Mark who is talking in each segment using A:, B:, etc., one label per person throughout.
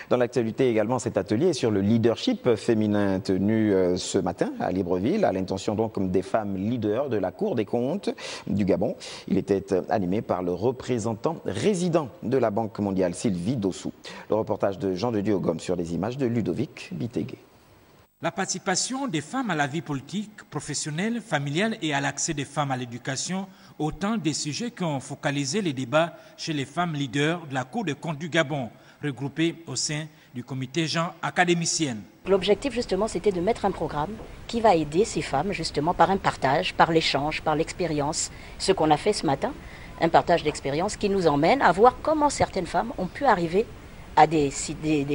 A: Dans l'actualité également, cet atelier sur le leadership féminin tenu ce matin à Libreville, à l'intention donc des femmes leaders de la Cour des comptes du Gabon. Il était animé par le représentant résident de la Banque mondiale, Sylvie Dossou. Le reportage de Jean de Dieu Gomme sur les images de Ludovic Bitegué.
B: La participation des femmes à la vie politique, professionnelle, familiale et à l'accès des femmes à l'éducation, autant des sujets qui ont focalisé les débats chez les femmes leaders de la Cour des comptes du Gabon, regroupées au sein du comité Jean académicienne.
C: L'objectif justement c'était de mettre un programme qui va aider ces femmes justement par un partage, par l'échange, par l'expérience, ce qu'on a fait ce matin, un partage d'expérience qui nous emmène à voir comment certaines femmes ont pu arriver à des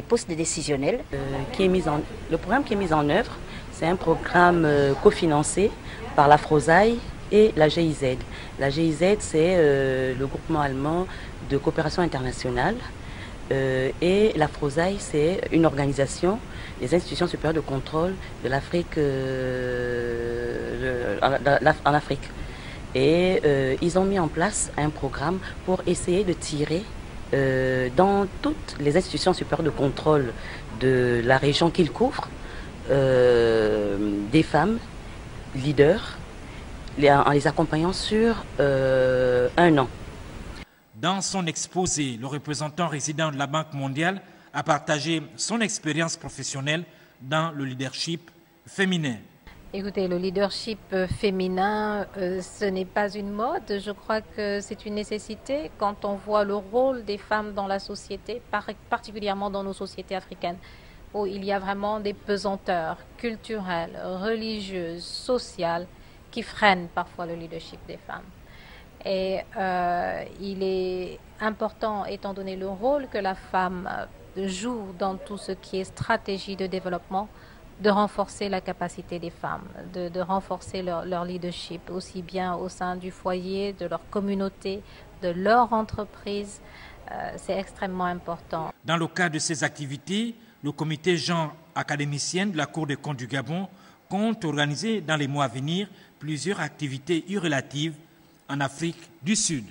C: postes décisionnels.
D: Le programme qui est mis en œuvre, c'est un programme cofinancé par la FROSAI et la GIZ. La GIZ, c'est le groupement allemand de coopération internationale et la FROSAI, c'est une organisation des institutions supérieures de contrôle de l'Afrique en Afrique. Et ils ont mis en place un programme pour essayer de tirer dans toutes les institutions supérieures de contrôle de la région qu'ils couvrent, des femmes leaders, en les accompagnant sur un an.
B: Dans son exposé, le représentant résident de la Banque mondiale a partagé son expérience professionnelle dans le leadership féminin.
E: Écoutez, le leadership féminin, ce n'est pas une mode. Je crois que c'est une nécessité quand on voit le rôle des femmes dans la société, particulièrement dans nos sociétés africaines, où il y a vraiment des pesanteurs culturelles, religieuses, sociales, qui freinent parfois le leadership des femmes. Et il est important, étant donné le rôle que la femme joue dans tout ce qui est stratégie de développement, de renforcer la capacité des femmes, de renforcer leur leadership, aussi bien au sein du foyer, de leur communauté, de leur entreprise. C'est extrêmement important.
B: Dans le cadre de ces activités, le comité Jean académicien de la Cour des comptes du Gabon compte organiser dans les mois à venir plusieurs activités relatives en Afrique du Sud.